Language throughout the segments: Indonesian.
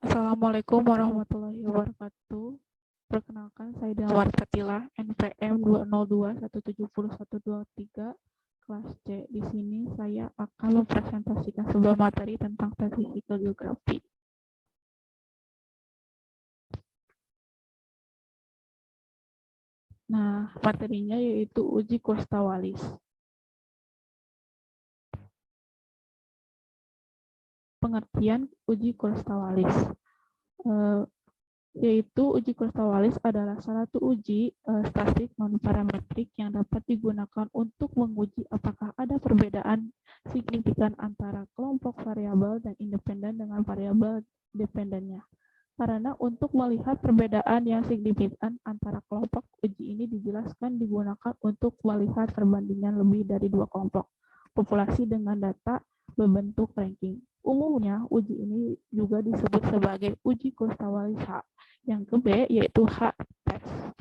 Assalamualaikum warahmatullahi wabarakatuh. Perkenalkan, saya Damar Katila, NPM 202170123, kelas C. Di sini saya akan mempresentasikan sebuah materi tentang statistical geography. Nah, materinya yaitu uji Costa-Wallis. Pengertian uji Costa-Wallis. Yaitu uji Costa-Wallis adalah salah satu uji statistik non-parametrik yang dapat digunakan untuk menguji apakah ada perbedaan signifikan antara kelompok variabel dan independen dengan variabel dependennya. Karena untuk melihat perbedaan yang signifikan antara kelompok, uji ini dijelaskan digunakan untuk melihat perbandingan lebih dari dua kelompok populasi dengan data berbentuk ranking. Umumnya, uji ini juga disebut sebagai uji Costa-Wallis H. Yang ke B yaitu H-test.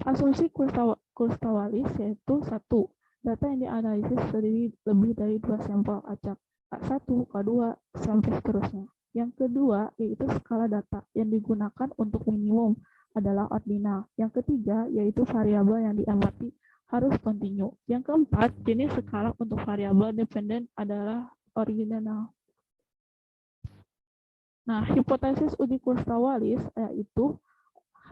Asumsi Costa-Wallis yaitu 1. Data yang dianalisis terdiri lebih dari 2 sampel acak, K1, K2, sampai seterusnya. Yang kedua yaitu skala data yang digunakan untuk minimum adalah ordinal. Yang ketiga yaitu variabel yang diamati harus kontinu. Yang keempat, jenis skala untuk variabel dependen adalah ordinal. Nah, hipotesis uji Costa-Wallis yaitu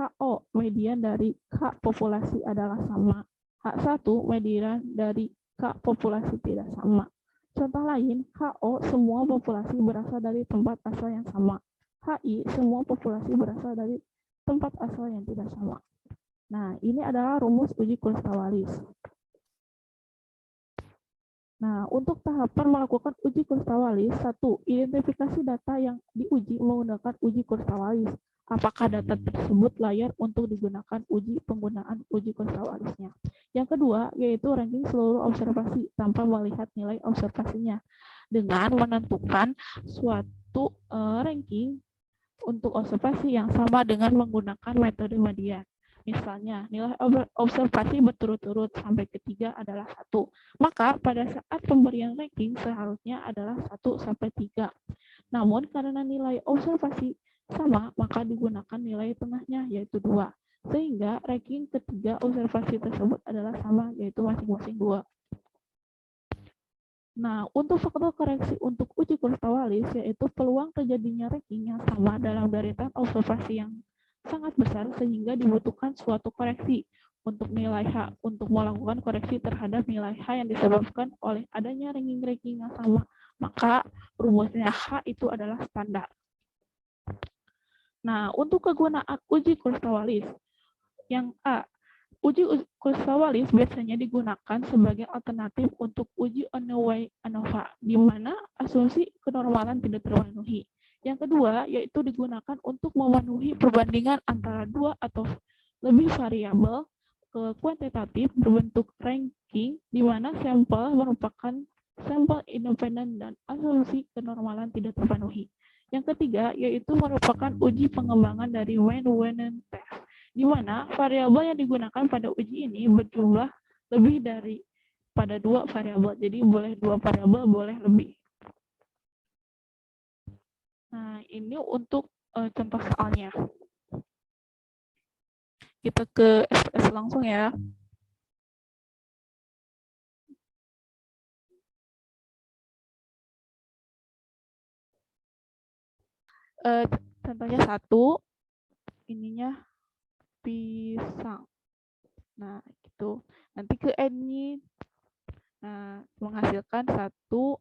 HO median dari K populasi adalah sama. H1 median dari K populasi tidak sama. Contoh lain, HO semua populasi berasal dari tempat asal yang sama. HI semua populasi berasal dari tempat asal yang tidak sama. Nah, ini adalah rumus uji Costa-Wallis. Nah, untuk tahapan melakukan uji Costa-Wallis, 1. Identifikasi data yang diuji menggunakan uji Costa-Wallis. Apakah data tersebut layak untuk digunakan uji penggunaan uji Costa-Wallisnya. Yang kedua, yaitu ranking seluruh observasi tanpa melihat nilai observasinya, dengan menentukan suatu ranking untuk observasi yang sama dengan menggunakan metode median. Misalnya, nilai observasi berturut-turut sampai ketiga adalah 1. Maka pada saat pemberian ranking seharusnya adalah 1 sampai 3. Namun karena nilai observasi sama, maka digunakan nilai tengahnya yaitu 2. Sehingga ranking ketiga observasi tersebut adalah sama yaitu masing-masing 2. Nah, untuk faktor koreksi untuk uji Costa-Wallis yaitu peluang terjadinya ranking yang sama dalam deretan observasi yang sangat besar sehingga dibutuhkan suatu koreksi untuk nilai H untuk melakukan koreksi terhadap nilai H yang disebabkan oleh adanya ranking-ranking yang sama. Maka rumusnya H itu adalah standar. Nah, untuk kegunaan uji Costa-Wallis yang A, uji Costa-Wallis biasanya digunakan sebagai alternatif untuk uji ANOVA, di mana asumsi kenormalan tidak terpenuhi. Yang kedua, yaitu digunakan untuk memenuhi perbandingan antara dua atau lebih variabel kuantitatif berbentuk ranking, di mana sampel merupakan sampel independen dan asumsi kenormalan tidak terpenuhi. Yang ketiga, yaitu merupakan uji pengembangan dari Wien-Wiener test, di mana variabel yang digunakan pada uji ini berjumlah lebih dari pada dua variabel. Jadi boleh dua variabel, boleh lebih. Nah, ini untuk contoh soalnya. Kita ke SPS langsung ya. Contohnya 1, ininya pisang. Nah, gitu. Nanti ke N-nya. Nah, menghasilkan satu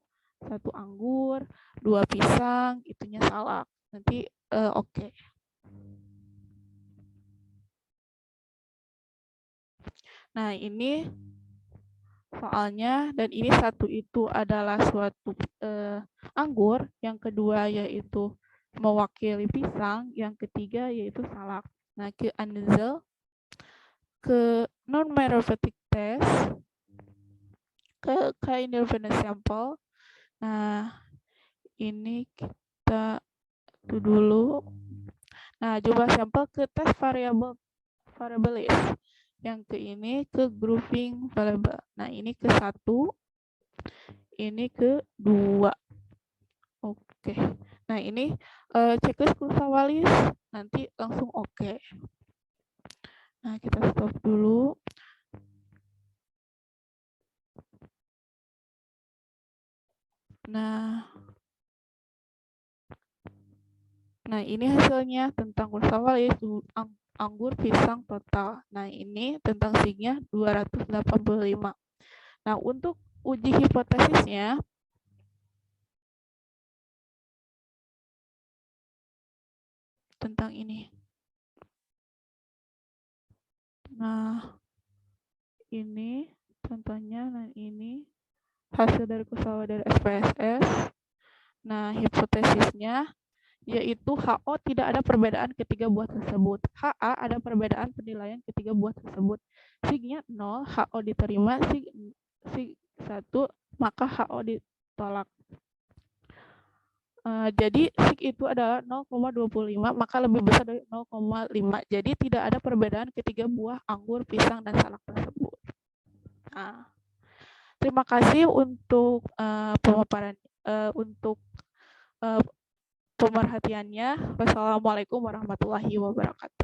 anggur, 2 pisang, itunya salak. Nanti oke. Nah, ini soalnya, dan ini satu itu adalah suatu anggur, yang kedua yaitu mewakili pisang, yang ketiga yaitu salak. Nah, ke Anzel, ke non-meriphatic test, ke independent sample. Nah, ini kita itu dulu. Nah, jumlah sampel ke tes variabilis. Yang ke ini ke grouping variable. Nah, ini ke 1, ini ke 2. Oke. Nah, ini checklist Kursawalis, nanti langsung oke. Nah, kita stop dulu. Nah, ini hasilnya tentang Kursawalis, anggur, pisang total. Nah, ini tentang SIG-nya 285. Nah, untuk uji hipotesisnya, tentang ini. Nah, ini contohnya, nah ini hasil dari Kursawa dari SPSS. Nah, hipotesisnya yaitu HO tidak ada perbedaan ketiga buah tersebut. HA ada perbedaan penilaian ketiga buah tersebut. SIG-nya 0, HO diterima, SIG 1, maka HO ditolak. Jadi SIG itu adalah 0,25, maka lebih besar dari 0,5. Jadi tidak ada perbedaan ketiga buah anggur, pisang, dan salak tersebut. Nah, terima kasih untuk pemaparan, untuk pemerhatiannya. Wassalamualaikum warahmatullahi wabarakatuh.